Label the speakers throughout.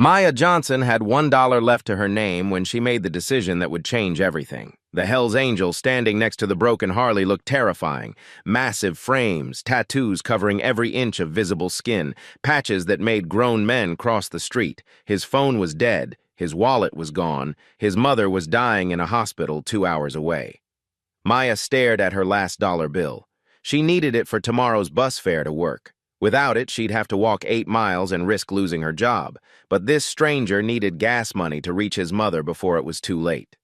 Speaker 1: Maya Johnson had $1 left to her name when she made the decision that would change everything. The Hells Angel standing next to the broken Harley looked terrifying. Massive frames, tattoos covering every inch of visible skin, patches that made grown men cross the street. His phone was dead, his wallet was gone, his mother was dying in a hospital 2 hours away. Maya stared at her last dollar bill. She needed it for tomorrow's bus fare to work. Without it, she'd have to walk 8 miles and risk losing her job. But this stranger needed gas money to reach his mother before it was too late.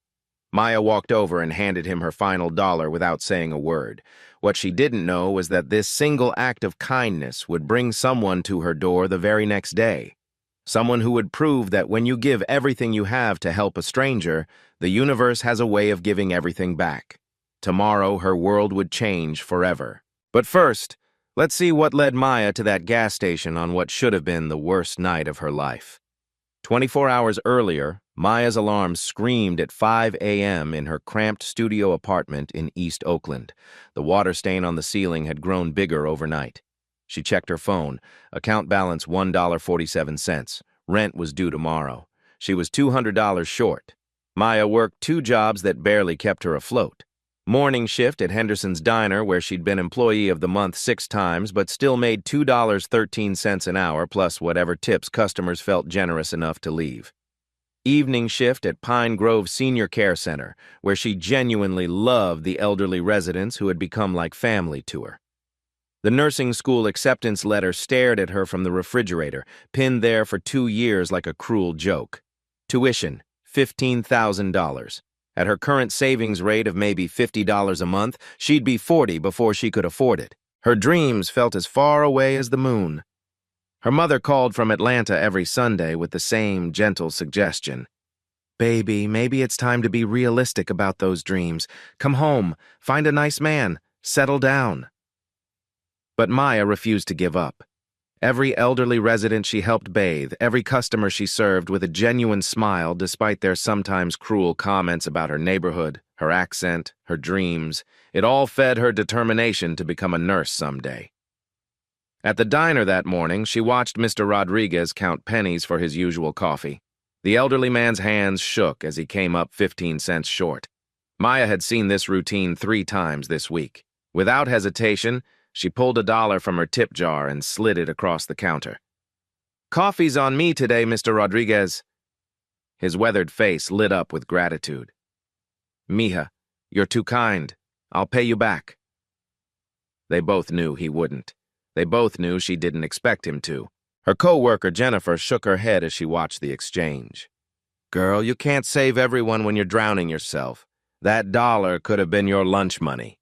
Speaker 1: Maya walked over and handed him her final dollar without saying a word. What she didn't know was that this single act of kindness would bring someone to her door the very next day. Someone who would prove that when you give everything you have to help a stranger, the universe has a way of giving everything back. Tomorrow, her world would change forever. But first, let's see what led Maya to that gas station on what should have been the worst night of her life. 24 hours earlier, Maya's alarm screamed at 5 a.m. in her cramped studio apartment in East Oakland. The water stain on the ceiling had grown bigger overnight. She checked her phone. Account balance $1.47. Rent was due tomorrow. She was $200 short. Maya worked 2 jobs that barely kept her afloat. Morning shift at Henderson's Diner, where she'd been Employee of the Month 6 times, but still made $2.13 an hour, plus whatever tips customers felt generous enough to leave. Evening shift at Pine Grove Senior Care Center, where she genuinely loved the elderly residents who had become like family to her. The nursing school acceptance letter stared at her from the refrigerator, pinned there for 2 years like a cruel joke. Tuition, $15,000. At her current savings rate of maybe $50 a month, she'd be 40 before she could afford it. Her dreams felt as far away as the moon. Her mother called from Atlanta every Sunday with the same gentle suggestion. "Baby, maybe it's time to be realistic about those dreams. Come home, find a nice man, settle down." But Maya refused to give up. Every elderly resident she helped bathe, every customer she served with a genuine smile despite their sometimes cruel comments about her neighborhood, her accent, her dreams, it all fed her determination to become a nurse someday. At the diner that morning, she watched Mr. Rodriguez count pennies for his usual coffee. The elderly man's hands shook as he came up 15 cents short. Maya had seen this routine 3 times this week. Without hesitation, she pulled $1 from her tip jar and slid it across the counter. "Coffee's on me today, Mr. Rodriguez." His weathered face lit up with gratitude. "Mija, you're too kind. I'll pay you back." They both knew he wouldn't. They both knew she didn't expect him to. Her co-worker Jennifer shook her head as she watched the exchange. "Girl, you can't save everyone when you're drowning yourself. That $1 could have been your lunch money."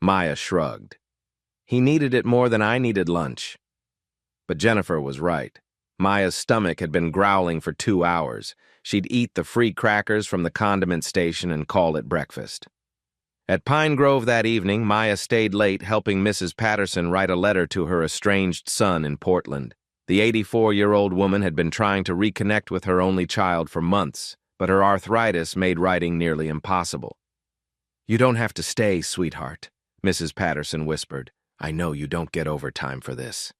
Speaker 1: Maya shrugged. "He needed it more than I needed lunch." But Jennifer was right. Maya's stomach had been growling for 2 hours. She'd eat the free crackers from the condiment station and call it breakfast. At Pine Grove that evening, Maya stayed late helping Mrs. Patterson write a letter to her estranged son in Portland. The 84-year-old woman had been trying to reconnect with her only child for months, but her arthritis made writing nearly impossible. "You don't have to stay, sweetheart," Mrs. Patterson whispered. "I know you don't get overtime for this."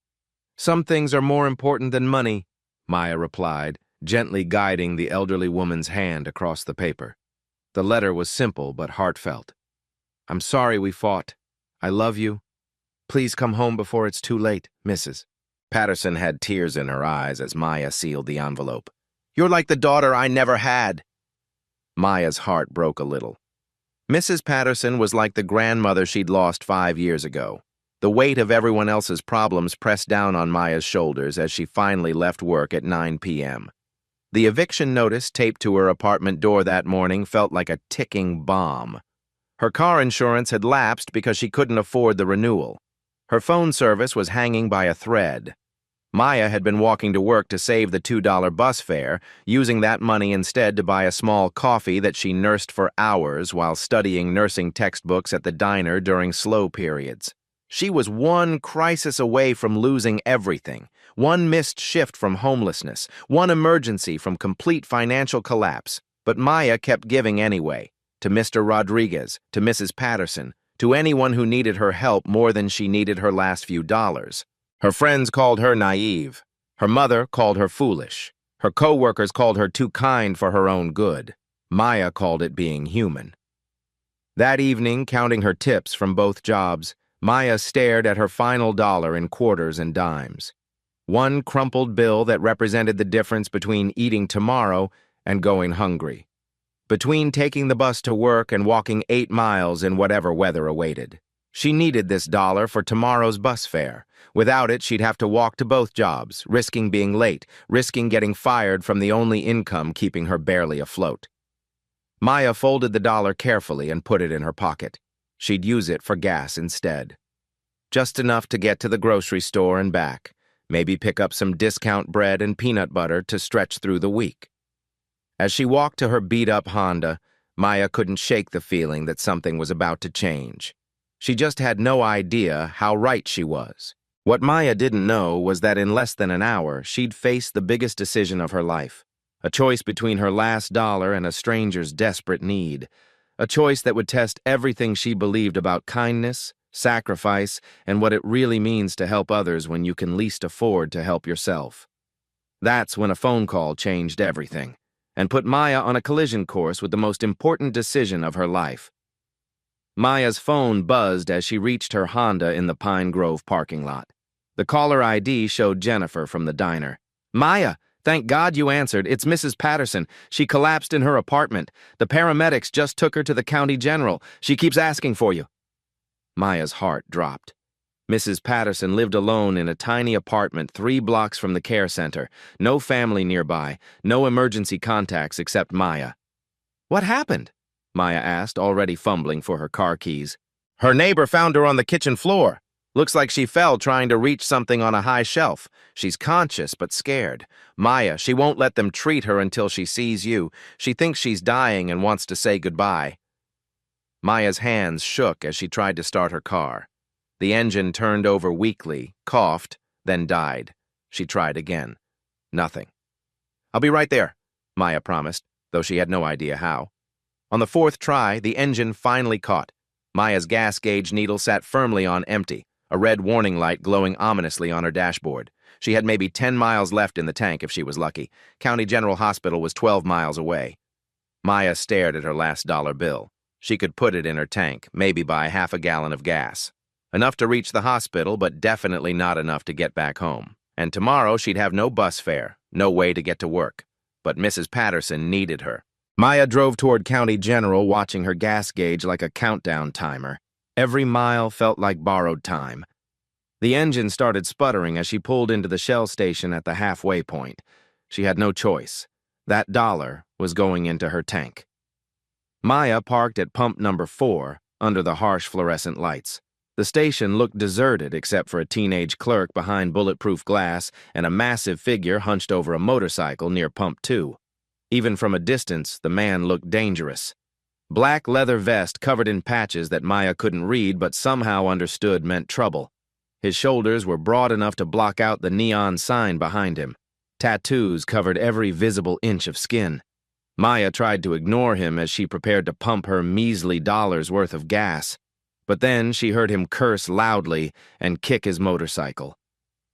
Speaker 1: "Some things are more important than money," Maya replied, gently guiding the elderly woman's hand across the paper. The letter was simple but heartfelt. "I'm sorry we fought. I love you. Please come home before it's too late, Mrs." Patterson had tears in her eyes as Maya sealed the envelope. "You're like the daughter I never had." Maya's heart broke a little. Mrs. Patterson was like the grandmother she'd lost 5 years ago. The weight of everyone else's problems pressed down on Maya's shoulders as she finally left work at 9 p.m. The eviction notice taped to her apartment door that morning felt like a ticking bomb. Her car insurance had lapsed because she couldn't afford the renewal. Her phone service was hanging by a thread. Maya had been walking to work to save the $2 bus fare, using that money instead to buy a small coffee that she nursed for hours while studying nursing textbooks at the diner during slow periods. She was one crisis away from losing everything, one missed shift from homelessness, one emergency from complete financial collapse. But Maya kept giving anyway, to Mr. Rodriguez, to Mrs. Patterson, to anyone who needed her help more than she needed her last few dollars. Her friends called her naive. Her mother called her foolish. Her co-workers called her too kind for her own good. Maya called it being human. That evening, counting her tips from both jobs, Maya stared at her final dollar in quarters and dimes. One crumpled bill that represented the difference between eating tomorrow and going hungry. Between taking the bus to work and walking 8 miles in whatever weather awaited. She needed this dollar for tomorrow's bus fare. Without it, she'd have to walk to both jobs, risking being late, risking getting fired from the only income keeping her barely afloat. Maya folded the dollar carefully and put it in her pocket. She'd use it for gas instead. Just enough to get to the grocery store and back, maybe pick up some discount bread and peanut butter to stretch through the week. As she walked to her beat-up Honda, Maya couldn't shake the feeling that something was about to change. She just had no idea how right she was. What Maya didn't know was that in less than an hour, she'd face the biggest decision of her life. A choice between her last dollar and a stranger's desperate need. A choice that would test everything she believed about kindness, sacrifice, and what it really means to help others when you can least afford to help yourself. That's when a phone call changed everything, and put Maya on a collision course with the most important decision of her life. Maya's phone buzzed as she reached her Honda in the Pine Grove parking lot. The caller ID showed Jennifer from the diner. "Maya, thank God you answered. It's Mrs. Patterson. She collapsed in her apartment. The paramedics just took her to the county general. She keeps asking for you." Maya's heart dropped. Mrs. Patterson lived alone in a tiny apartment 3 blocks from the care center. No family nearby, no emergency contacts except Maya. "What happened?" Maya asked, already fumbling for her car keys. "Her neighbor found her on the kitchen floor. Looks like she fell trying to reach something on a high shelf. She's conscious but scared. Maya, she won't let them treat her until she sees you. She thinks she's dying and wants to say goodbye." Maya's hands shook as she tried to start her car. The engine turned over weakly, coughed, then died. She tried again. Nothing. "I'll be right there," Maya promised, though she had no idea how. On the 4th try, the engine finally caught. Maya's gas gauge needle sat firmly on empty, a red warning light glowing ominously on her dashboard. She had maybe 10 miles left in the tank if she was lucky. County General Hospital was 12 miles away. Maya stared at her last dollar bill. She could put it in her tank, maybe buy half a gallon of gas. Enough to reach the hospital, but definitely not enough to get back home. And tomorrow she'd have no bus fare, no way to get to work. But Mrs. Patterson needed her. Maya drove toward County General, watching her gas gauge like a countdown timer. Every mile felt like borrowed time. The engine started sputtering as she pulled into the Shell station at the halfway point. She had no choice. That dollar was going into her tank. Maya parked at pump number 4, under the harsh fluorescent lights. The station looked deserted except for a teenage clerk behind bulletproof glass and a massive figure hunched over a motorcycle near pump 2. Even from a distance, the man looked dangerous. Black leather vest covered in patches that Maya couldn't read but somehow understood meant trouble. His shoulders were broad enough to block out the neon sign behind him. Tattoos covered every visible inch of skin. Maya tried to ignore him as she prepared to pump her measly dollar's worth of gas. But then she heard him curse loudly and kick his motorcycle.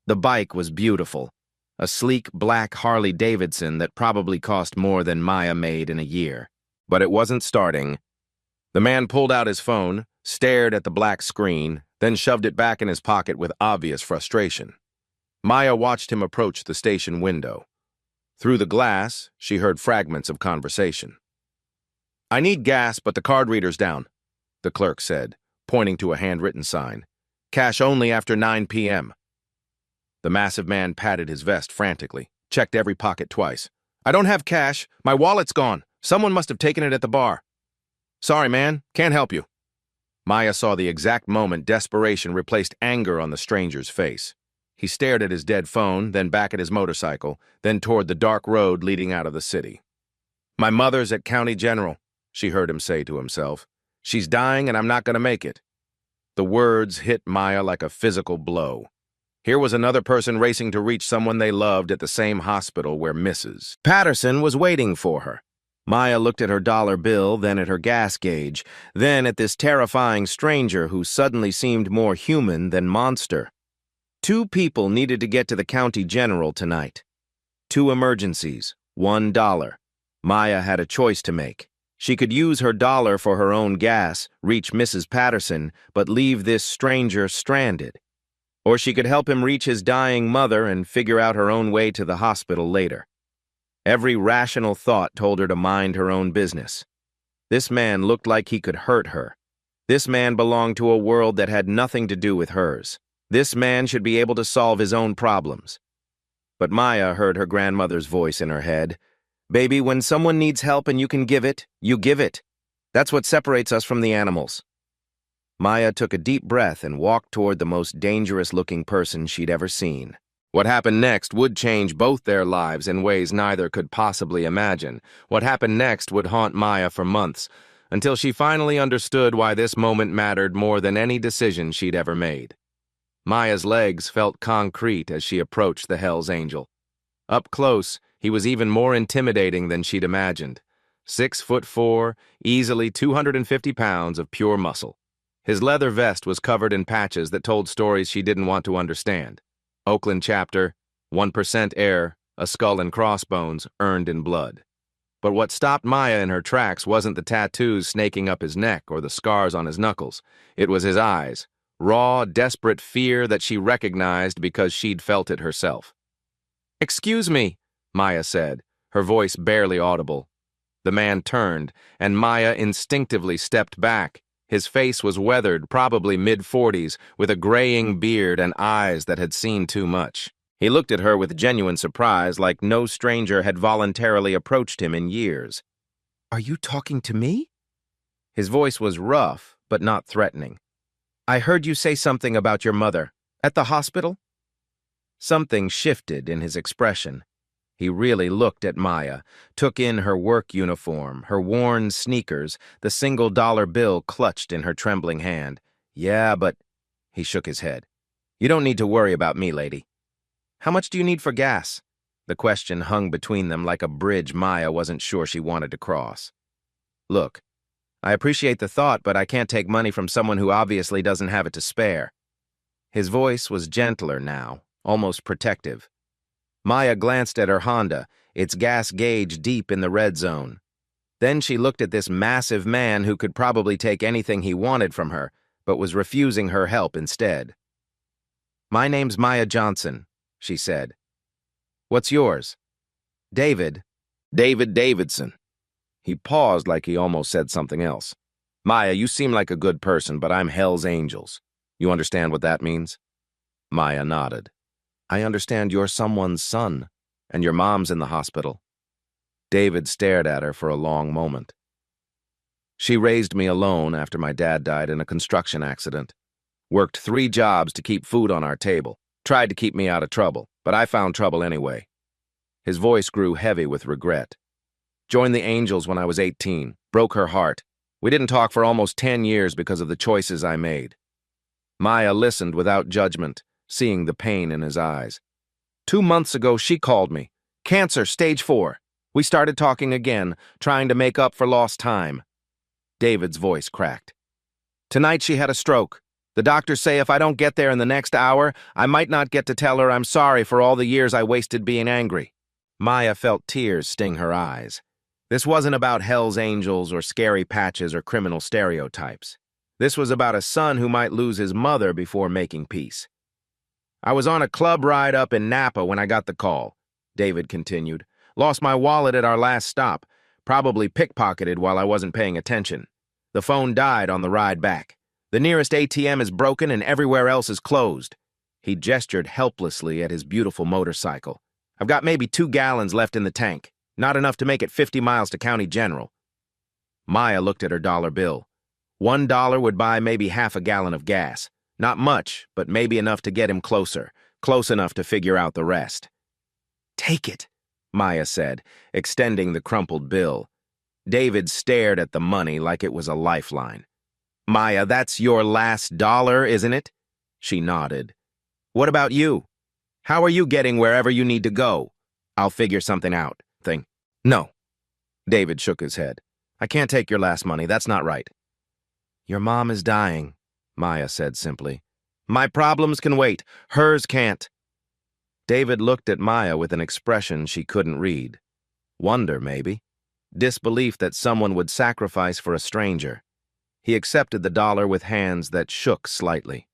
Speaker 1: The bike was beautiful, a sleek black Harley-Davidson that probably cost more than Maya made in a year. But it wasn't starting. The man pulled out his phone, stared at the black screen, then shoved it back in his pocket with obvious frustration. Maya watched him approach the station window. Through the glass, she heard fragments of conversation. "I need gas, but the card reader's down," the clerk said, pointing to a handwritten sign. "Cash only after 9 p.m. The massive man patted his vest frantically, checked every pocket twice. "I don't have cash. My wallet's gone. Someone must have taken it at the bar." "Sorry, man. Can't help you." Maya saw the exact moment desperation replaced anger on the stranger's face. He stared at his dead phone, then back at his motorcycle, then toward the dark road leading out of the city. "My mother's at County General," she heard him say to himself. "She's dying and I'm not going to make it." The words hit Maya like a physical blow. Here was another person racing to reach someone they loved at the same hospital where Mrs. Patterson was waiting for her. Maya looked at her dollar bill, then at her gas gauge, then at this terrifying stranger who suddenly seemed more human than monster. 2 people needed to get to the county general tonight. 2 emergencies, $1. Maya had a choice to make. She could use her dollar for her own gas, reach Mrs. Patterson, but leave this stranger stranded. Or she could help him reach his dying mother and figure out her own way to the hospital later. Every rational thought told her to mind her own business. This man looked like he could hurt her. This man belonged to a world that had nothing to do with hers. This man should be able to solve his own problems. But Maya heard her grandmother's voice in her head. Baby, when someone needs help and you can give it, you give it. That's what separates us from the animals. Maya took a deep breath and walked toward the most dangerous-looking person she'd ever seen. What happened next would change both their lives in ways neither could possibly imagine. What happened next would haunt Maya for months, until she finally understood why this moment mattered more than any decision she'd ever made. Maya's legs felt concrete as she approached the Hell's Angel. Up close, he was even more intimidating than she'd imagined. 6'4", easily 250 pounds of pure muscle. His leather vest was covered in patches that told stories she didn't want to understand. Oakland chapter, 1% air, a skull and crossbones, earned in blood. But what stopped Maya in her tracks wasn't the tattoos snaking up his neck or the scars on his knuckles. It was his eyes, raw, desperate fear that she recognized because she'd felt it herself. "Excuse me," Maya said, her voice barely audible. The man turned, and Maya instinctively stepped back. His face was weathered, probably mid-40s, with a graying beard and eyes that had seen too much. He looked at her with genuine surprise, like no stranger had voluntarily approached him in years. "Are you talking to me?" His voice was rough, but not threatening. "I heard you say something about your mother. At the hospital?" Something shifted in his expression. He really looked at Maya, took in her work uniform, her worn sneakers, the single-dollar bill clutched in her trembling hand. "Yeah, but—" He shook his head. "You don't need to worry about me, lady." "How much do you need for gas?" The question hung between them like a bridge Maya wasn't sure she wanted to cross. "Look, I appreciate the thought, but I can't take money from someone who obviously doesn't have it to spare." His voice was gentler now, almost protective. Maya glanced at her Honda, its gas gauge deep in the red zone. Then she looked at this massive man who could probably take anything he wanted from her, but was refusing her help instead. "My name's Maya Johnson," she said. "What's yours?" "David." "David Davidson." He paused like he almost said something else. "Maya, you seem like a good person, but I'm Hell's Angels. You understand what that means?" Maya nodded. "I understand you're someone's son, and your mom's in the hospital." David stared at her for a long moment. "She raised me alone after my dad died in a construction accident. Worked 3 jobs to keep food on our table. Tried to keep me out of trouble, but I found trouble anyway." His voice grew heavy with regret. "Joined the Angels when I was 18. Broke her heart. We didn't talk for almost 10 years because of the choices I made." Maya listened without judgment, seeing the pain in his eyes. 2 months ago, she called me. Cancer, stage 4. We started talking again, trying to make up for lost time." David's voice cracked. "Tonight she had a stroke. The doctors say if I don't get there in the next hour, I might not get to tell her I'm sorry for all the years I wasted being angry." Maya felt tears sting her eyes. This wasn't about Hell's Angels or scary patches or criminal stereotypes. This was about a son who might lose his mother before making peace. "I was on a club ride up in Napa when I got the call," David continued. "Lost my wallet at our last stop, probably pickpocketed while I wasn't paying attention. The phone died on the ride back. The nearest ATM is broken and everywhere else is closed." He gestured helplessly at his beautiful motorcycle. "I've got maybe 2 gallons left in the tank, not enough to make it 50 miles to County General." Maya looked at her dollar bill. $1 would buy maybe half a gallon of gas. Not much, but maybe enough to get him closer, close enough to figure out the rest. "Take it," Maya said, extending the crumpled bill. David stared at the money like it was a lifeline. "Maya, that's your last dollar, isn't it?" She nodded. "What about you? How are you getting wherever you need to go? I'll figure something out." "No." David shook his head. "I can't take your last money. That's not right." "Your mom is dying," Maya said simply. "My problems can wait. Hers can't." David looked at Maya with an expression she couldn't read. Wonder, maybe. Disbelief that someone would sacrifice for a stranger. He accepted the dollar with hands that shook slightly.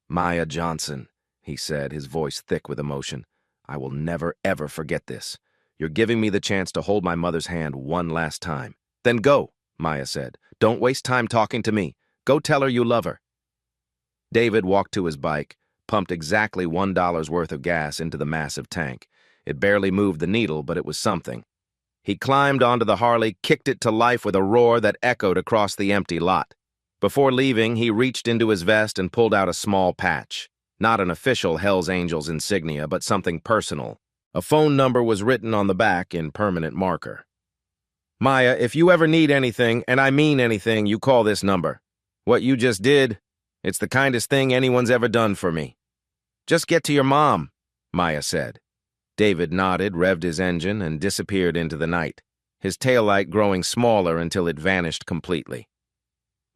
Speaker 1: "Maya Johnson," he said, his voice thick with emotion. "I will never, ever forget this. You're giving me the chance to hold my mother's hand one last time." "Then go," Maya said. "Don't waste time talking to me. Go tell her you love her." David walked to his bike, pumped exactly $1 worth of gas into the massive tank. It barely moved the needle, but it was something. He climbed onto the Harley, kicked it to life with a roar that echoed across the empty lot. Before leaving, he reached into his vest and pulled out a small patch. Not an official Hells Angels insignia, but something personal. A phone number was written on the back in permanent marker. "Maya, if you ever need anything, and I mean anything, you call this number. What you just did, it's the kindest thing anyone's ever done for me." "Just get to your mom," Maya said. David nodded, revved his engine, and disappeared into the night, his taillight growing smaller until it vanished completely.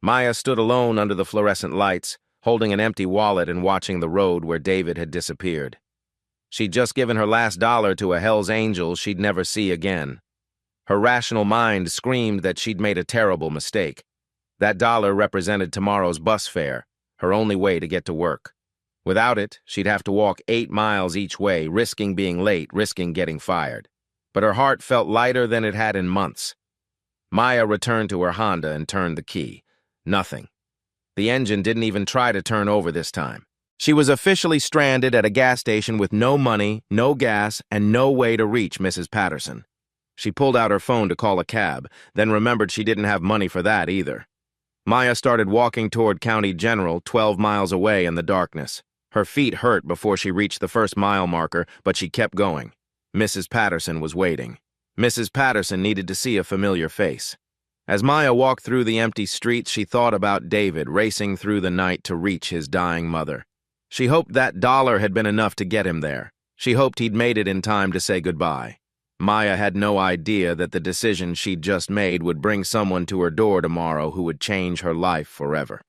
Speaker 1: Maya stood alone under the fluorescent lights, holding an empty wallet and watching the road where David had disappeared. She'd just given her last dollar to a Hells Angel she'd never see again. Her rational mind screamed that she'd made a terrible mistake. That dollar represented tomorrow's bus fare, her only way to get to work. Without it, she'd have to walk 8 miles each way, risking being late, risking getting fired. But her heart felt lighter than it had in months. Maya returned to her Honda and turned the key. Nothing. The engine didn't even try to turn over this time. She was officially stranded at a gas station with no money, no gas, and no way to reach Mrs. Patterson. She pulled out her phone to call a cab, then remembered she didn't have money for that either. Maya started walking toward County General, 12 miles away in the darkness. Her feet hurt before she reached the first mile marker, but she kept going. Mrs. Patterson was waiting. Mrs. Patterson needed to see a familiar face. As Maya walked through the empty streets, she thought about David racing through the night to reach his dying mother. She hoped that dollar had been enough to get him there. She hoped he'd made it in time to say goodbye. Maya had no idea that the decision she'd just made would bring someone to her door tomorrow who would change her life forever.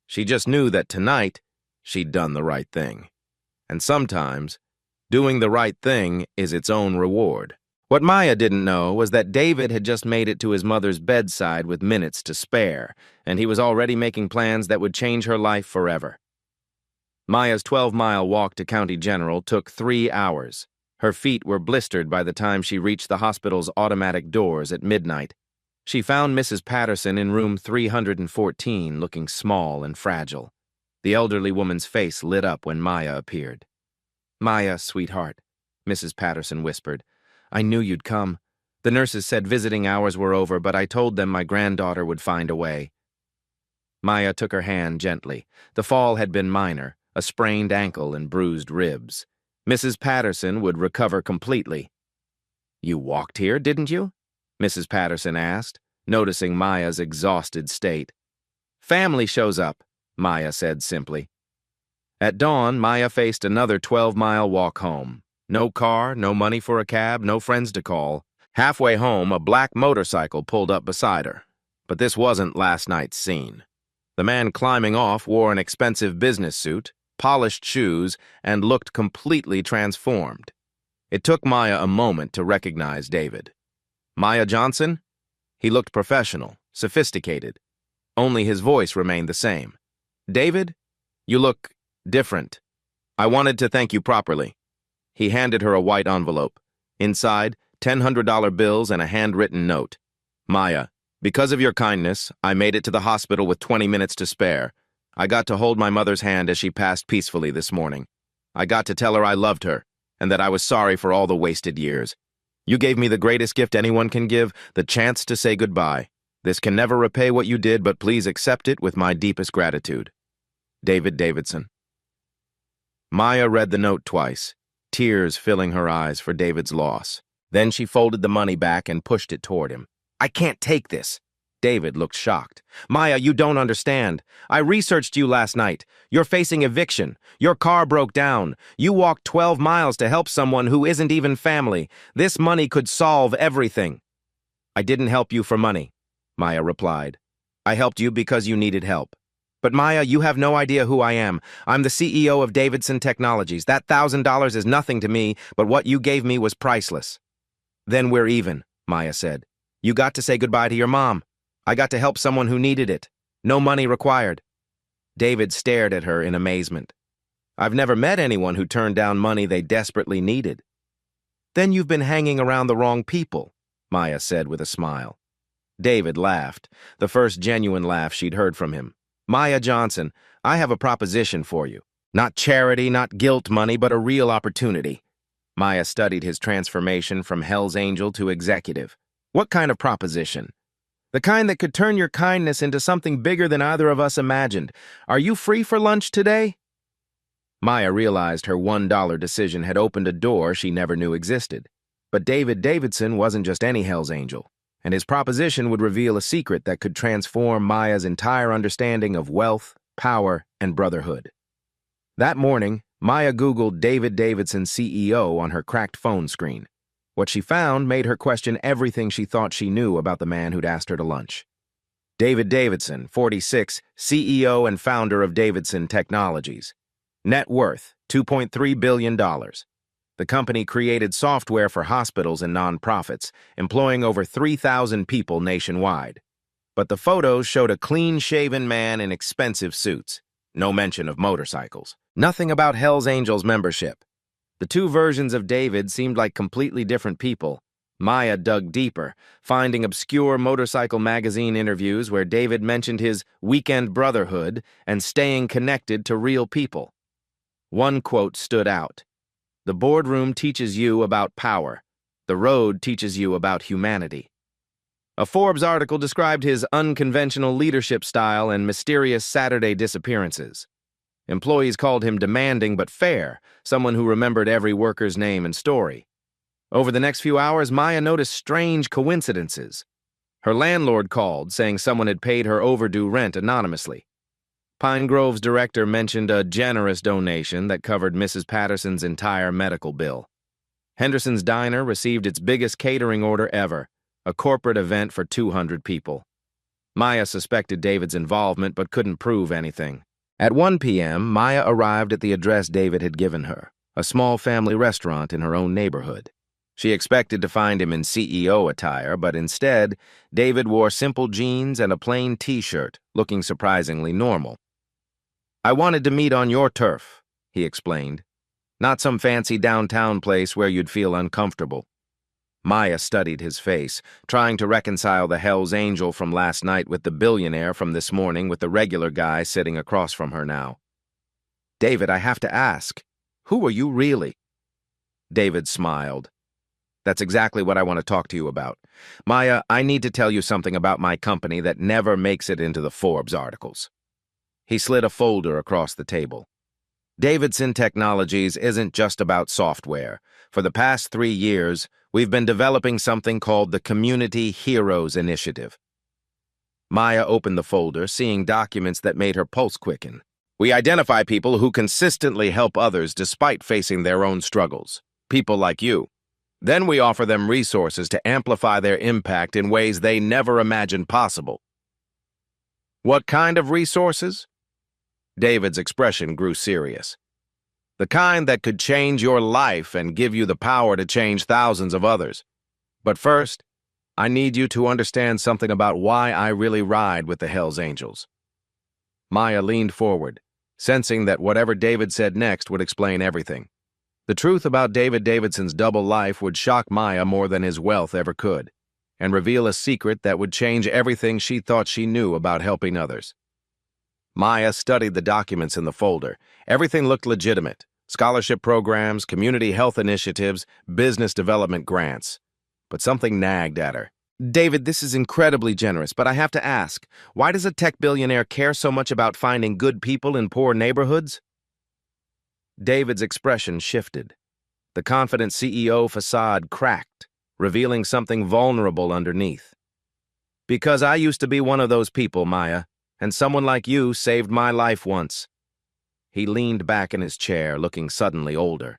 Speaker 1: She just knew that tonight, she'd done the right thing. And sometimes, doing the right thing is its own reward. What Maya didn't know was that David had just made it to his mother's bedside with minutes to spare, and he was already making plans that would change her life forever. Maya's 12-mile walk to County General took 3 hours. Her feet were blistered by the time she reached the hospital's automatic doors at midnight. She found Mrs. Patterson in room 314, looking small and fragile. The elderly woman's face lit up when Maya appeared. "Maya, sweetheart," Mrs. Patterson whispered. "I knew you'd come. The nurses said visiting hours were over, but I told them my granddaughter would find a way." Maya took her hand gently. The fall had been minor, a sprained ankle and bruised ribs. Mrs. Patterson would recover completely. "You walked here, didn't you?" Mrs. Patterson asked, noticing Maya's exhausted state. "Family shows up," Maya said simply. At dawn, Maya faced another 12-mile walk home. No car, no money for a cab, no friends to call. Halfway home, a black motorcycle pulled up beside her. But this wasn't last night's scene. The man climbing off wore an expensive business suit, polished shoes, and looked completely transformed. It took Maya a moment to recognize David. "Maya Johnson?" He looked professional, sophisticated. Only his voice remained the same. "David, you look different. I wanted to thank you properly." He handed her a white envelope. Inside, $100 bills and a handwritten note. "Maya, because of your kindness, I made it to the hospital with 20 minutes to spare. I got to hold my mother's hand as she passed peacefully this morning. I got to tell her I loved her, and that I was sorry for all the wasted years. You gave me the greatest gift anyone can give, the chance to say goodbye. This can never repay what you did, but please accept it with my deepest gratitude. David Davidson." Maya read the note twice, tears filling her eyes for David's loss. Then she folded the money back and pushed it toward him. "I can't take this." David looked shocked. "Maya, you don't understand. I researched you last night. You're facing eviction. Your car broke down. You walked 12 miles to help someone who isn't even family. This money could solve everything." "I didn't help you for money," Maya replied. "I helped you because you needed help." But Maya, you have no idea who I am. I'm the CEO of Davidson Technologies. That $1,000 is nothing to me, but what you gave me was priceless. Then we're even, Maya said. You got to say goodbye to your mom. I got to help someone who needed it. No money required. David stared at her in amazement. I've never met anyone who turned down money they desperately needed. Then you've been hanging around the wrong people, Maya said with a smile. David laughed, the first genuine laugh she'd heard from him. Maya Johnson, I have a proposition for you. Not charity, not guilt money, but a real opportunity. Maya studied his transformation from Hell's Angel to executive. What kind of proposition? The kind that could turn your kindness into something bigger than either of us imagined. Are you free for lunch today? Maya realized her $1 decision had opened a door she never knew existed. But David Davidson wasn't just any Hell's Angel, and his proposition would reveal a secret that could transform Maya's entire understanding of wealth, power, and brotherhood. That morning, Maya Googled David Davidson CEO on her cracked phone screen. What she found made her question everything she thought she knew about the man who'd asked her to lunch. David Davidson, 46, CEO and founder of Davidson Technologies. Net worth, $2.3 billion. The company created software for hospitals and nonprofits, employing over 3,000 people nationwide. But the photos showed a clean-shaven man in expensive suits. No mention of motorcycles. Nothing about Hell's Angels membership. The two versions of David seemed like completely different people. Maya dug deeper, finding obscure motorcycle magazine interviews where David mentioned his weekend brotherhood and staying connected to real people. One quote stood out. The boardroom teaches you about power. The road teaches you about humanity. A Forbes article described his unconventional leadership style and mysterious Saturday disappearances. Employees called him demanding but fair, someone who remembered every worker's name and story. Over the next few hours, Maya noticed strange coincidences. Her landlord called, saying someone had paid her overdue rent anonymously. Pine Grove's director mentioned a generous donation that covered Mrs. Patterson's entire medical bill. Henderson's Diner received its biggest catering order ever, a corporate event for 200 people. Maya suspected David's involvement but couldn't prove anything. At 1 p.m., Maya arrived at the address David had given her, a small family restaurant in her own neighborhood. She expected to find him in CEO attire, but instead, David wore simple jeans and a plain t-shirt, looking surprisingly normal. I wanted to meet on your turf, he explained. Not some fancy downtown place where you'd feel uncomfortable. Maya studied his face, trying to reconcile the Hell's Angel from last night with the billionaire from this morning with the regular guy sitting across from her now. David, I have to ask, who are you really? David smiled. That's exactly what I want to talk to you about. Maya, I need to tell you something about my company that never makes it into the Forbes articles. He slid a folder across the table. Davidson Technologies isn't just about software. For the past 3 years, we've been developing something called the Community Heroes Initiative. Maya opened the folder, seeing documents that made her pulse quicken. We identify people who consistently help others despite facing their own struggles. People like you. Then we offer them resources to amplify their impact in ways they never imagined possible. What kind of resources? David's expression grew serious. The kind that could change your life and give you the power to change thousands of others. But first, I need you to understand something about why I really ride with the Hell's Angels. Maya leaned forward, sensing that whatever David said next would explain everything. The truth about David Davidson's double life would shock Maya more than his wealth ever could, and reveal a secret that would change everything she thought she knew about helping others. Maya studied the documents in the folder. Everything looked legitimate. Scholarship programs, community health initiatives, business development grants. But something nagged at her. David, this is incredibly generous, but I have to ask, why does a tech billionaire care so much about finding good people in poor neighborhoods? David's expression shifted. The confident CEO facade cracked, revealing something vulnerable underneath. Because I used to be one of those people, Maya, and someone like you saved my life once. He leaned back in his chair, looking suddenly older.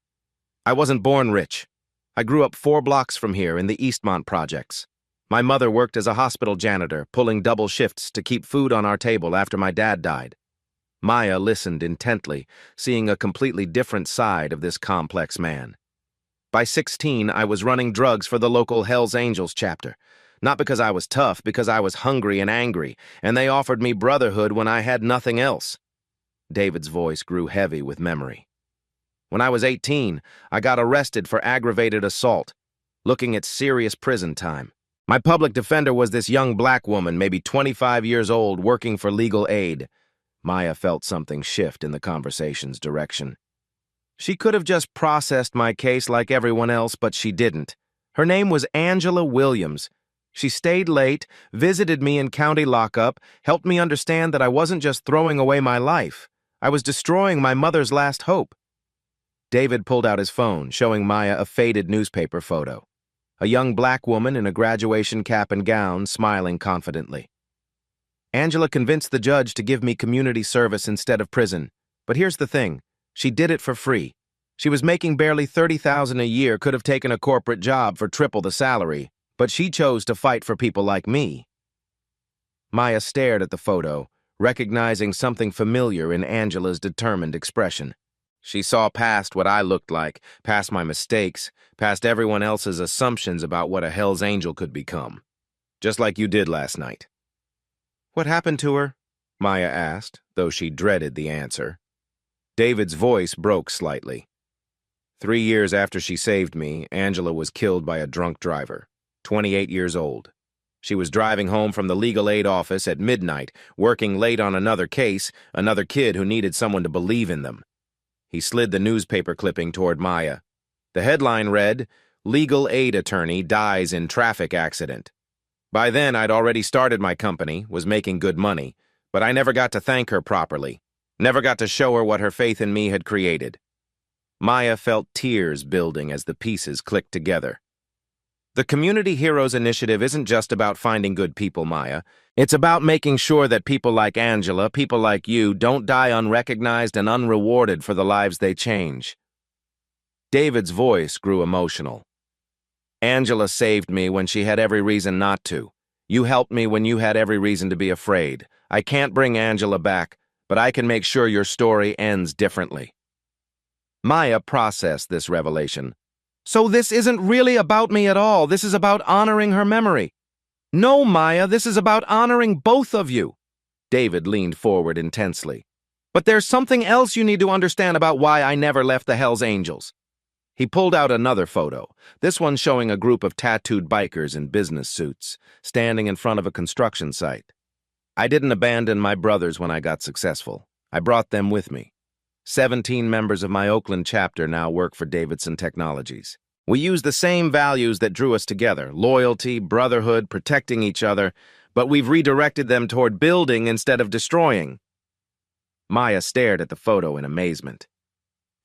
Speaker 1: I wasn't born rich. I grew up 4 blocks from here in the Eastmont projects. My mother worked as a hospital janitor, pulling double shifts to keep food on our table after my dad died. Maya listened intently, seeing a completely different side of this complex man. By 16, I was running drugs for the local Hells Angels chapter. Not because I was tough, because I was hungry and angry, and they offered me brotherhood when I had nothing else. David's voice grew heavy with memory. When I was 18, I got arrested for aggravated assault, looking at serious prison time. My public defender was this young black woman, maybe 25 years old, working for legal aid. Maya felt something shift in the conversation's direction. She could have just processed my case like everyone else, but she didn't. Her name was Angela Williams. She stayed late, visited me in county lockup, helped me understand that I wasn't just throwing away my life. I was destroying my mother's last hope. David pulled out his phone, showing Maya a faded newspaper photo. A young black woman in a graduation cap and gown, smiling confidently. Angela convinced the judge to give me community service instead of prison. But here's the thing. She did it for free. She was making barely $30,000 a year, could have taken a corporate job for triple the salary, but she chose to fight for people like me. Maya stared at the photo, recognizing something familiar in Angela's determined expression. She saw past what I looked like, past my mistakes, past everyone else's assumptions about what a Hell's Angel could become. Just like you did last night. What happened to her? Maya asked, though she dreaded the answer. David's voice broke slightly. 3 years after she saved me, Angela was killed by a drunk driver, 28 years old. She was driving home from the legal aid office at midnight, working late on another case, another kid who needed someone to believe in them. He slid the newspaper clipping toward Maya. The headline read, "Legal aid attorney dies in traffic accident." By then, I'd already started my company, was making good money, but I never got to thank her properly, never got to show her what her faith in me had created. Maya felt tears building as the pieces clicked together. The Community Heroes Initiative isn't just about finding good people, Maya. It's about making sure that people like Angela, people like you, don't die unrecognized and unrewarded for the lives they change. David's voice grew emotional. Angela saved me when she had every reason not to. You helped me when you had every reason to be afraid. I can't bring Angela back, but I can make sure your story ends differently. Maya processed this revelation. So this isn't really about me at all. This is about honoring her memory. No, Maya, this is about honoring both of you. David leaned forward intensely. But there's something else you need to understand about why I never left the Hells Angels. He pulled out another photo, this one showing a group of tattooed bikers in business suits, standing in front of a construction site. I didn't abandon my brothers when I got successful. I brought them with me. 17 members of my Oakland chapter now work for Davidson Technologies. We use the same values that drew us together, loyalty, brotherhood, protecting each other, but we've redirected them toward building instead of destroying. Maya stared at the photo in amazement.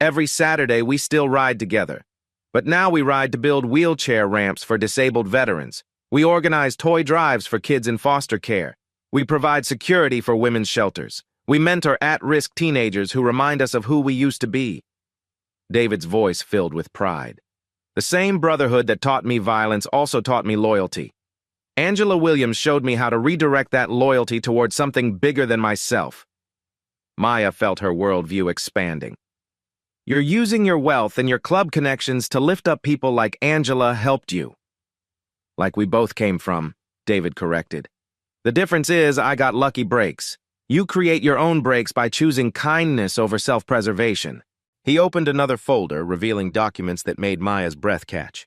Speaker 1: Every Saturday, we still ride together. But now we ride to build wheelchair ramps for disabled veterans. We organize toy drives for kids in foster care. We provide security for women's shelters. We mentor at-risk teenagers who remind us of who we used to be. David's voice filled with pride. The same brotherhood that taught me violence also taught me loyalty. Angela Williams showed me how to redirect that loyalty towards something bigger than myself. Maya felt her worldview expanding. You're using your wealth and your club connections to lift up people like Angela helped you. Like we both came from, David corrected. The difference is I got lucky breaks. You create your own breaks by choosing kindness over self-preservation. He opened another folder, revealing documents that made Maya's breath catch.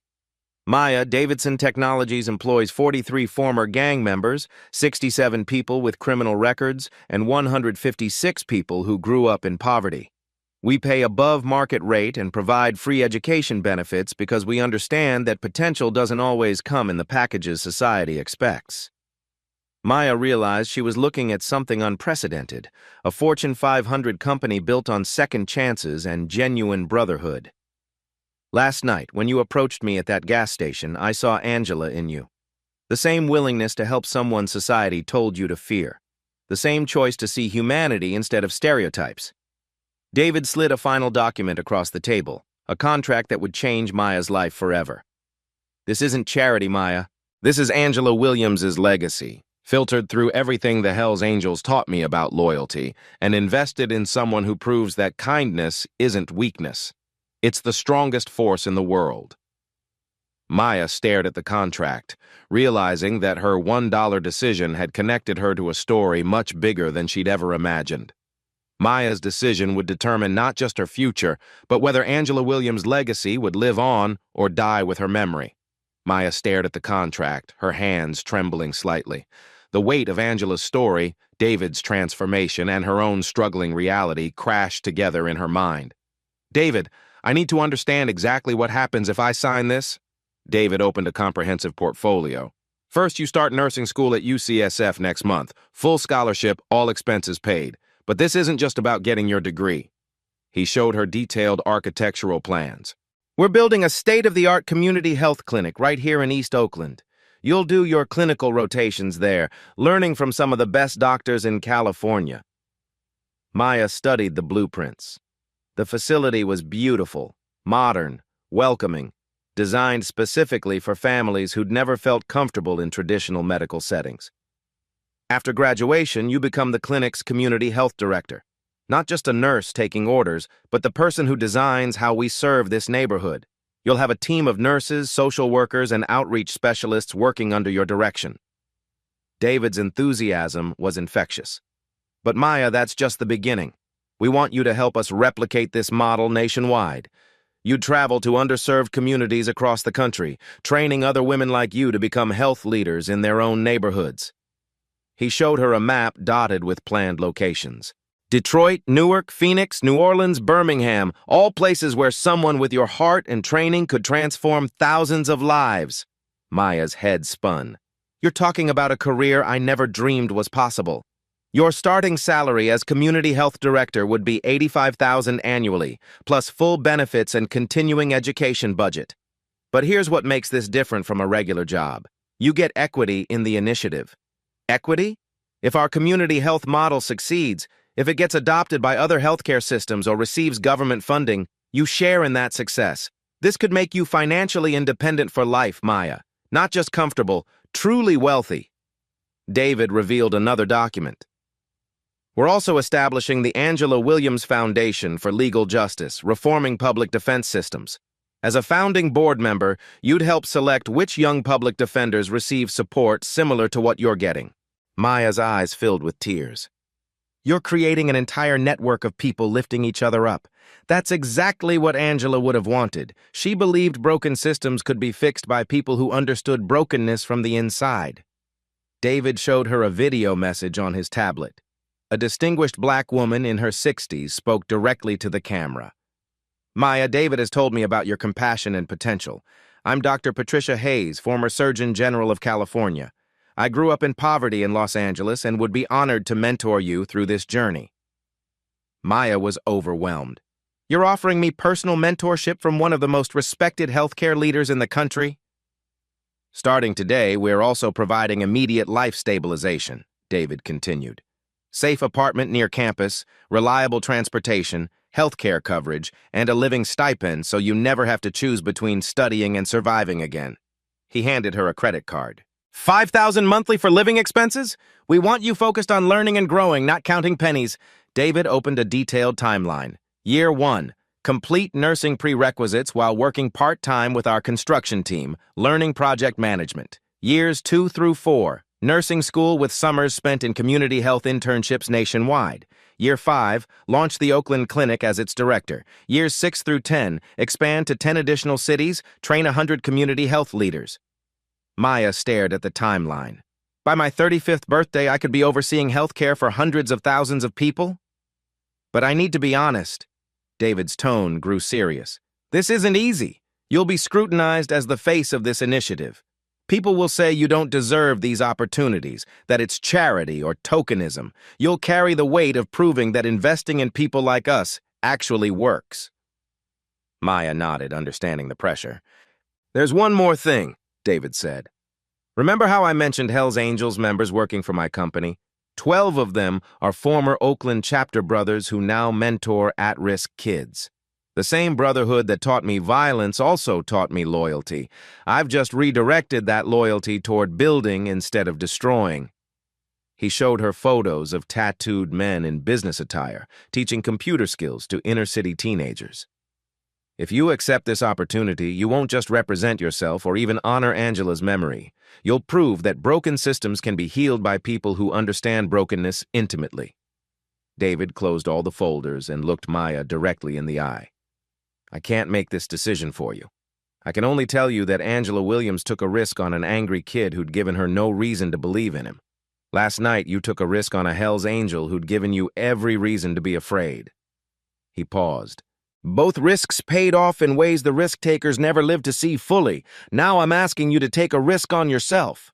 Speaker 1: Maya, Davidson Technologies employs 43 former gang members, 67 people with criminal records, and 156 people who grew up in poverty. We pay above market rate and provide free education benefits because we understand that potential doesn't always come in the packages society expects. Maya realized she was looking at something unprecedented, a Fortune 500 company built on second chances and genuine brotherhood. Last night, when you approached me at that gas station, I saw Angela in you. The same willingness to help someone society told you to fear. The same choice to see humanity instead of stereotypes. David slid a final document across the table, a contract that would change Maya's life forever. This isn't charity, Maya. This is Angela Williams's legacy. filtered through everything the Hells Angels taught me about loyalty, and invested in someone who proves that kindness isn't weakness. It's the strongest force in the world. Maya stared at the contract, realizing that her $1 decision had connected her to a story much bigger than she'd ever imagined. Maya's decision would determine not just her future, but whether Angela Williams' legacy would live on or die with her memory. Maya stared at the contract, her hands trembling slightly. The weight of Angela's story, David's transformation, and her own struggling reality crashed together in her mind. "David, I need to understand exactly what happens if I sign this." David opened a comprehensive portfolio. "First, you start nursing school at UCSF next month. Full scholarship, all expenses paid. But this isn't just about getting your degree." He showed her detailed architectural plans. "We're building a state-of-the-art community health clinic right here in East Oakland. You'll do your clinical rotations there, learning from some of the best doctors in California." Maya studied the blueprints. The facility was beautiful, modern, welcoming, designed specifically for families who'd never felt comfortable in traditional medical settings. After graduation, you become the clinic's community health director. Not just a nurse taking orders, but the person who designs how we serve this neighborhood. You'll have a team of nurses, social workers, and outreach specialists working under your direction. David's enthusiasm was infectious. "But Maya, that's just the beginning. We want you to help us replicate this model nationwide. You'd travel to underserved communities across the country, training other women like you to become health leaders in their own neighborhoods." He showed her a map dotted with planned locations. Detroit, Newark, Phoenix, New Orleans, Birmingham, all places where someone with your heart and training could transform thousands of lives. Maya's head spun. "You're talking about a career I never dreamed was possible. Your starting salary as community health director would be $85,000 annually, plus full benefits and continuing education budget. But here's what makes this different from a regular job. You get equity in the initiative." "Equity? If our community health model succeeds, if it gets adopted by other healthcare systems or receives government funding, you share in that success. This could make you financially independent for life, Maya. Not just comfortable, truly wealthy." David revealed another document. "We're also establishing the Angela Williams Foundation for Legal Justice, reforming public defense systems. As a founding board member, you'd help select which young public defenders receive support similar to what you're getting." Maya's eyes filled with tears. "You're creating an entire network of people lifting each other up. That's exactly what Angela would have wanted. She believed broken systems could be fixed by people who understood brokenness from the inside." David showed her a video message on his tablet. A distinguished black woman in her 60s spoke directly to the camera. "Maya, David has told me about your compassion and potential. I'm Dr. Patricia Hayes, former Surgeon General of California. I grew up in poverty in Los Angeles and would be honored to mentor you through this journey." Maya was overwhelmed. "You're offering me personal mentorship from one of the most respected healthcare leaders in the country?" "Starting today, we're also providing immediate life stabilization," David continued. "Safe apartment near campus, reliable transportation, healthcare coverage, and a living stipend so you never have to choose between studying and surviving again." He handed her a credit card. $5,000 monthly for living expenses? We want you focused on learning and growing, not counting pennies." David opened a detailed timeline. Year 1, complete nursing prerequisites while working part-time with our construction team, learning project management. Years 2 through 4, nursing school with summers spent in community health internships nationwide. Year 5, launch the Oakland Clinic as its director. Years 6 through 10, expand to 10 additional cities, train 100 community health leaders. Maya stared at the timeline. "By my 35th birthday, I could be overseeing healthcare for hundreds of thousands of people?" "But I need to be honest." David's tone grew serious. "This isn't easy. You'll be scrutinized as the face of this initiative. People will say you don't deserve these opportunities, that it's charity or tokenism. You'll carry the weight of proving that investing in people like us actually works." Maya nodded, understanding the pressure. "There's one more thing," David said. "Remember how I mentioned Hells Angels members working for my company? 12 of them are former Oakland chapter brothers who now mentor at-risk kids. The same brotherhood that taught me violence also taught me loyalty. I've just redirected that loyalty toward building instead of destroying." He showed her photos of tattooed men in business attire, teaching computer skills to inner-city teenagers. If you accept this opportunity, you won't just represent yourself or even honor Angela's memory. You'll prove that broken systems can be healed by people who understand brokenness intimately. David closed all the folders and looked Maya directly in the eye. I can't make this decision for you. I can only tell you that Angela Williams took a risk on an angry kid who'd given her no reason to believe in him. Last night, you took a risk on a Hell's Angel who'd given you every reason to be afraid. He paused. Both risks paid off in ways the risk-takers never lived to see fully. Now I'm asking you to take a risk on yourself.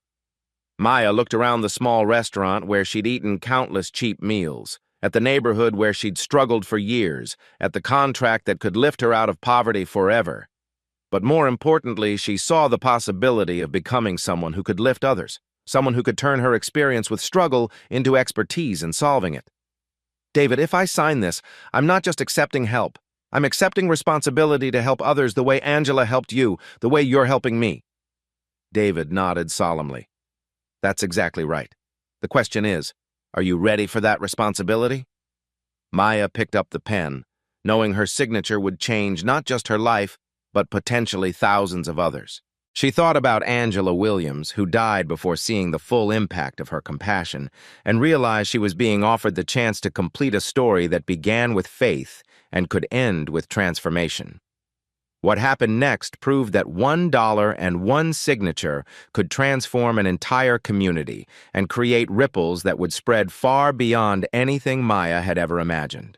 Speaker 1: Maya looked around the small restaurant where she'd eaten countless cheap meals, at the neighborhood where she'd struggled for years, at the contract that could lift her out of poverty forever. But more importantly, she saw the possibility of becoming someone who could lift others, someone who could turn her experience with struggle into expertise in solving it. David, if I sign this, I'm not just accepting help. I'm accepting responsibility to help others the way Angela helped you, the way you're helping me. David nodded solemnly. That's exactly right. The question is, are you ready for that responsibility? Maya picked up the pen, knowing her signature would change not just her life, but potentially thousands of others. She thought about Angela Williams, who died before seeing the full impact of her compassion, and realized she was being offered the chance to complete a story that began with faith and could end with transformation. What happened next proved that $1 and one signature could transform an entire community and create ripples that would spread far beyond anything Maya had ever imagined.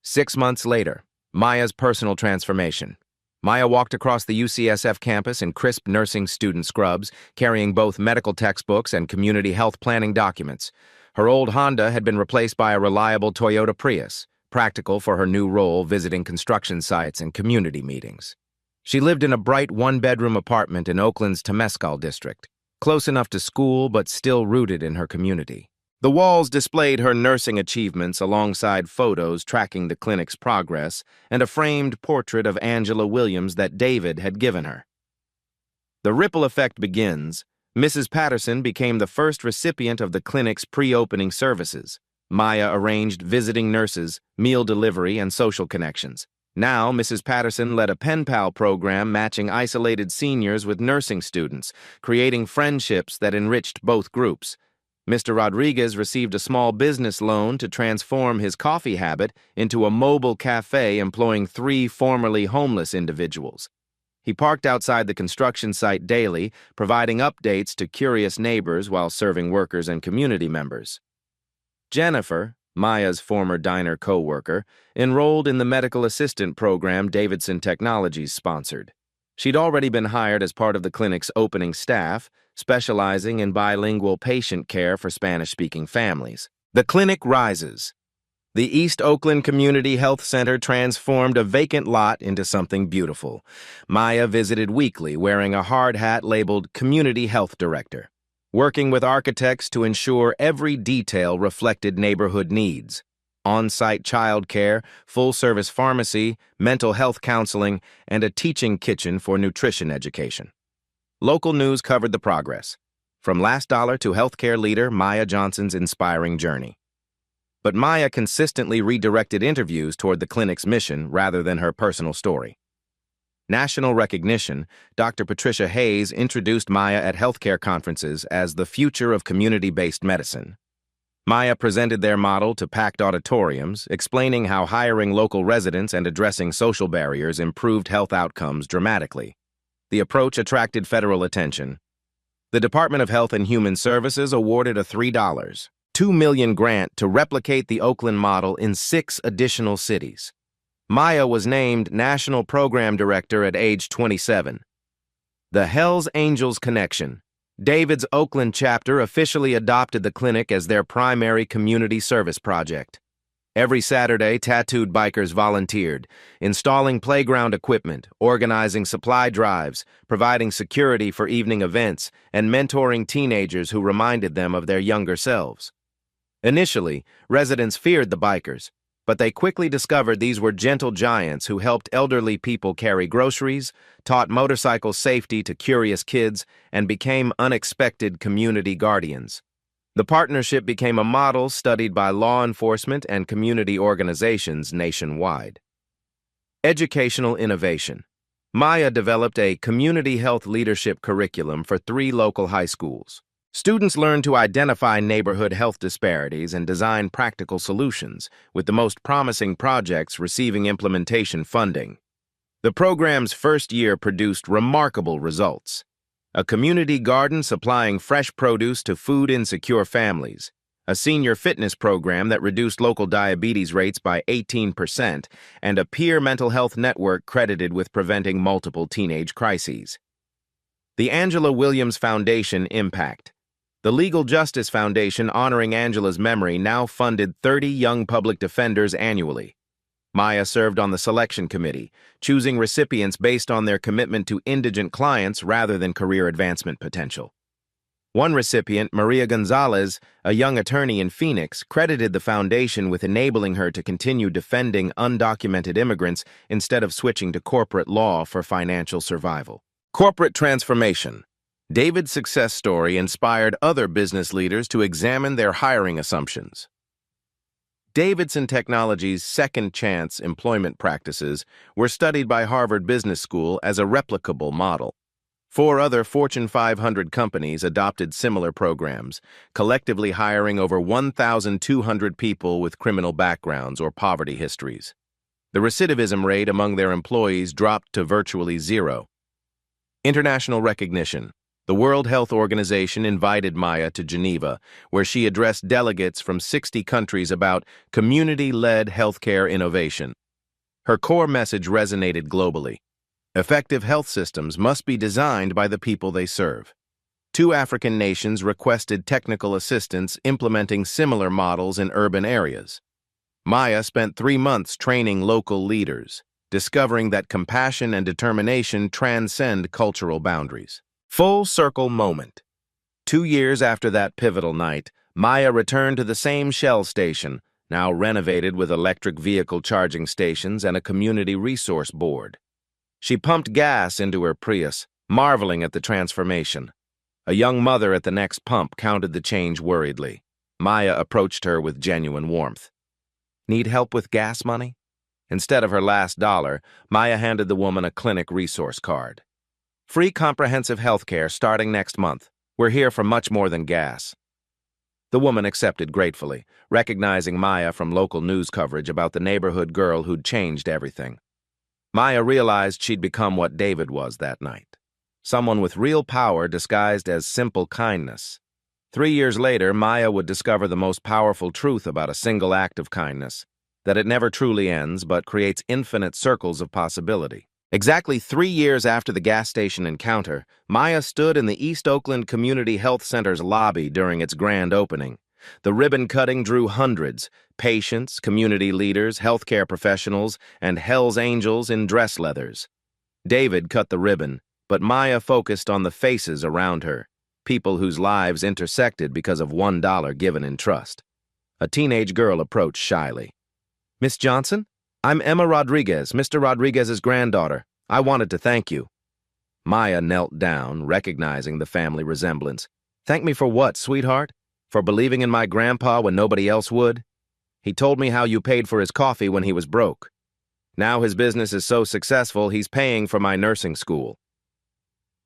Speaker 1: 6 months later, Maya's personal transformation. Maya walked across the UCSF campus in crisp nursing student scrubs, carrying both medical textbooks and community health planning documents. Her old Honda had been replaced by a reliable Toyota Prius, practical for her new role visiting construction sites and community meetings. She lived in a bright one-bedroom apartment in Oakland's Temescal district, close enough to school but still rooted in her community. The walls displayed her nursing achievements alongside photos tracking the clinic's progress and a framed portrait of Angela Williams that David had given her. The ripple effect begins. Mrs. Patterson became the first recipient of the clinic's pre-opening services. Maya arranged visiting nurses, meal delivery, and social connections. Now, Mrs. Patterson led a pen pal program matching isolated seniors with nursing students, creating friendships that enriched both groups. Mr. Rodriguez received a small business loan to transform his coffee habit into a mobile cafe employing 3 formerly homeless individuals. He parked outside the construction site daily, providing updates to curious neighbors while serving workers and community members. Jennifer, Maya's former diner co-worker, enrolled in the medical assistant program Davidson Technologies sponsored. She'd already been hired as part of the clinic's opening staff, specializing in bilingual patient care for Spanish-speaking families. The clinic rises. The East Oakland Community Health Center transformed a vacant lot into something beautiful. Maya visited weekly wearing a hard hat labeled Community Health Director, working with architects to ensure every detail reflected neighborhood needs. On-site child care, full-service pharmacy, mental health counseling, and a teaching kitchen for nutrition education. Local news covered the progress, from last dollar to healthcare leader Maya Johnson's inspiring journey. But Maya consistently redirected interviews toward the clinic's mission rather than her personal story. National recognition, Dr. Patricia Hayes introduced Maya at healthcare conferences as the future of community-based medicine. Maya presented their model to packed auditoriums, explaining how hiring local residents and addressing social barriers improved health outcomes dramatically. The approach attracted federal attention. The Department of Health and Human Services awarded a $3.2 million grant to replicate the Oakland model in 6 additional cities. Maya was named National Program Director at age 27. The Hells Angels Connection. David's Oakland chapter officially adopted the clinic as their primary community service project. Every Saturday, tattooed bikers volunteered, installing playground equipment, organizing supply drives, providing security for evening events, and mentoring teenagers who reminded them of their younger selves. Initially, residents feared the bikers, but they quickly discovered these were gentle giants who helped elderly people carry groceries, taught motorcycle safety to curious kids, and became unexpected community guardians. The partnership became a model studied by law enforcement and community organizations nationwide. Educational innovation. Maya developed a community health leadership curriculum for 3 local high schools. Students learned to identify neighborhood health disparities and design practical solutions, with the most promising projects receiving implementation funding. The program's first year produced remarkable results. A community garden supplying fresh produce to food-insecure families, a senior fitness program that reduced local diabetes rates by 18%, and a peer mental health network credited with preventing multiple teenage crises. The Angela Williams Foundation Impact. The Legal Justice Foundation honoring Angela's memory now funded 30 young public defenders annually. Maya served on the selection committee, choosing recipients based on their commitment to indigent clients rather than career advancement potential. One recipient, Maria Gonzalez, a young attorney in Phoenix, credited the foundation with enabling her to continue defending undocumented immigrants instead of switching to corporate law for financial survival. Corporate transformation. David's success story inspired other business leaders to examine their hiring assumptions. Davidson Technologies' second chance employment practices were studied by Harvard Business School as a replicable model. 4 other Fortune 500 companies adopted similar programs, collectively hiring over 1,200 people with criminal backgrounds or poverty histories. The recidivism rate among their employees dropped to virtually 0. International recognition. The World Health Organization invited Maya to Geneva, where she addressed delegates from 60 countries about community-led healthcare innovation. Her core message resonated globally. Effective health systems must be designed by the people they serve. 2 African nations requested technical assistance implementing similar models in urban areas. Maya spent 3 months training local leaders, discovering that compassion and determination transcend cultural boundaries. Full circle moment. 2 years after that pivotal night, Maya returned to the same Shell station, now renovated with electric vehicle charging stations and a community resource board. She pumped gas into her Prius, marveling at the transformation. A young mother at the next pump counted the change worriedly. Maya approached her with genuine warmth. Need help with gas money? Instead of her last dollar, Maya handed the woman a clinic resource card. Free comprehensive health care starting next month. We're here for much more than gas. The woman accepted gratefully, recognizing Maya from local news coverage about the neighborhood girl who'd changed everything. Maya realized she'd become what David was that night. Someone with real power disguised as simple kindness. 3 years later, Maya would discover the most powerful truth about a single act of kindness, that it never truly ends but creates infinite circles of possibility. Exactly 3 years after the gas station encounter, Maya stood in the East Oakland Community Health Center's lobby during its grand opening. The ribbon cutting drew hundreds, patients, community leaders, healthcare professionals, and Hell's Angels in dress leathers. David cut the ribbon, but Maya focused on the faces around her, people whose lives intersected because of $1 given in trust. A teenage girl approached shyly. "Miss Johnson? I'm Emma Rodriguez, Mr. Rodriguez's granddaughter. I wanted to thank you." Maya knelt down, recognizing the family resemblance. "Thank me for what, sweetheart? For believing in my grandpa when nobody else would? He told me how you paid for his coffee when he was broke. Now his business is so successful, he's paying for my nursing school."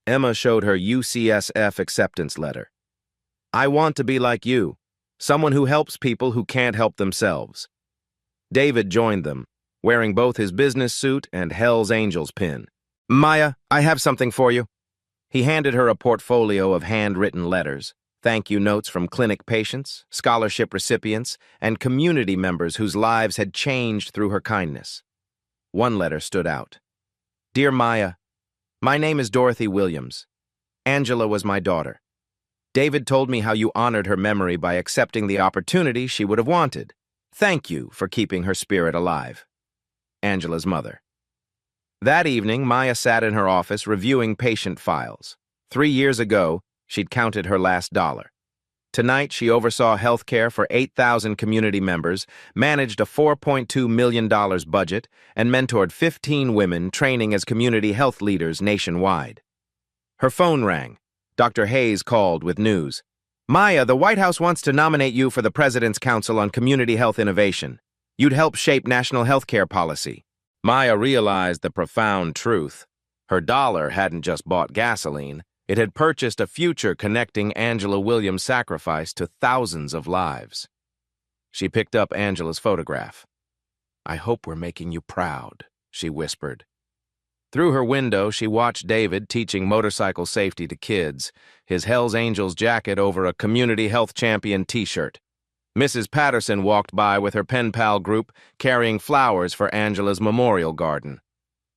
Speaker 1: Emma showed her UCSF acceptance letter. "I want to be like you, someone who helps people who can't help themselves." David joined them, wearing both his business suit and Hell's Angels pin. "Maya, I have something for you." He handed her a portfolio of handwritten letters, thank you notes from clinic patients, scholarship recipients, and community members whose lives had changed through her kindness. One letter stood out. "Dear Maya, my name is Dorothy Williams. Angela was my daughter. David told me how you honored her memory by accepting the opportunity she would have wanted. Thank you for keeping her spirit alive. Angela's mother." That evening, Maya sat in her office reviewing patient files. 3 years ago, she'd counted her last dollar. Tonight, she oversaw health care for 8,000 community members, managed a $4.2 million budget, and mentored 15 women training as community health leaders nationwide. Her phone rang. Dr. Hayes called with news. Maya, the White House wants to nominate you for the President's Council on Community Health Innovation. You'd help shape national health care policy. Maya realized the profound truth. Her dollar hadn't just bought gasoline. It had purchased a future connecting Angela Williams' sacrifice to thousands of lives. She picked up Angela's photograph. "I hope we're making you proud," she whispered. Through her window, she watched David teaching motorcycle safety to kids, his Hells Angels jacket over a community health champion t-shirt. Mrs. Patterson walked by with her pen pal group, carrying flowers for Angela's memorial garden.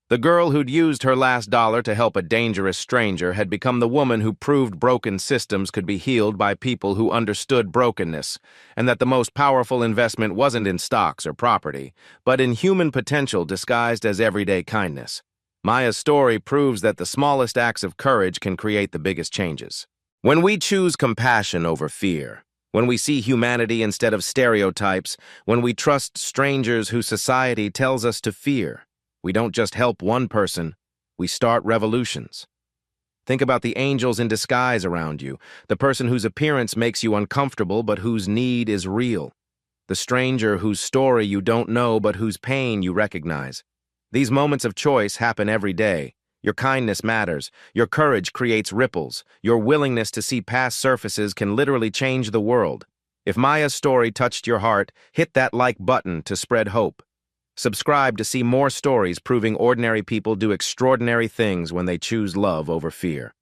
Speaker 1: The girl who'd used her last dollar to help a dangerous stranger had become the woman who proved broken systems could be healed by people who understood brokenness, and that the most powerful investment wasn't in stocks or property, but in human potential disguised as everyday kindness. Maya's story proves that the smallest acts of courage can create the biggest changes. When we choose compassion over fear, when we see humanity instead of stereotypes, when we trust strangers who society tells us to fear, we don't just help one person, we start revolutions. Think about the angels in disguise around you, the person whose appearance makes you uncomfortable but whose need is real, the stranger whose story you don't know but whose pain you recognize. These moments of choice happen every day. Your kindness matters. Your courage creates ripples. Your willingness to see past surfaces can literally change the world. If Maya's story touched your heart, hit that like button to spread hope. Subscribe to see more stories proving ordinary people do extraordinary things when they choose love over fear.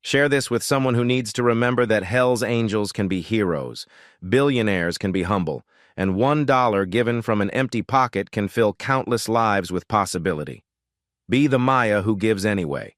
Speaker 1: Share this with someone who needs to remember that Hell's Angels can be heroes, billionaires can be humble, and $1 given from an empty pocket can fill countless lives with possibility. Be the Maya who gives anyway.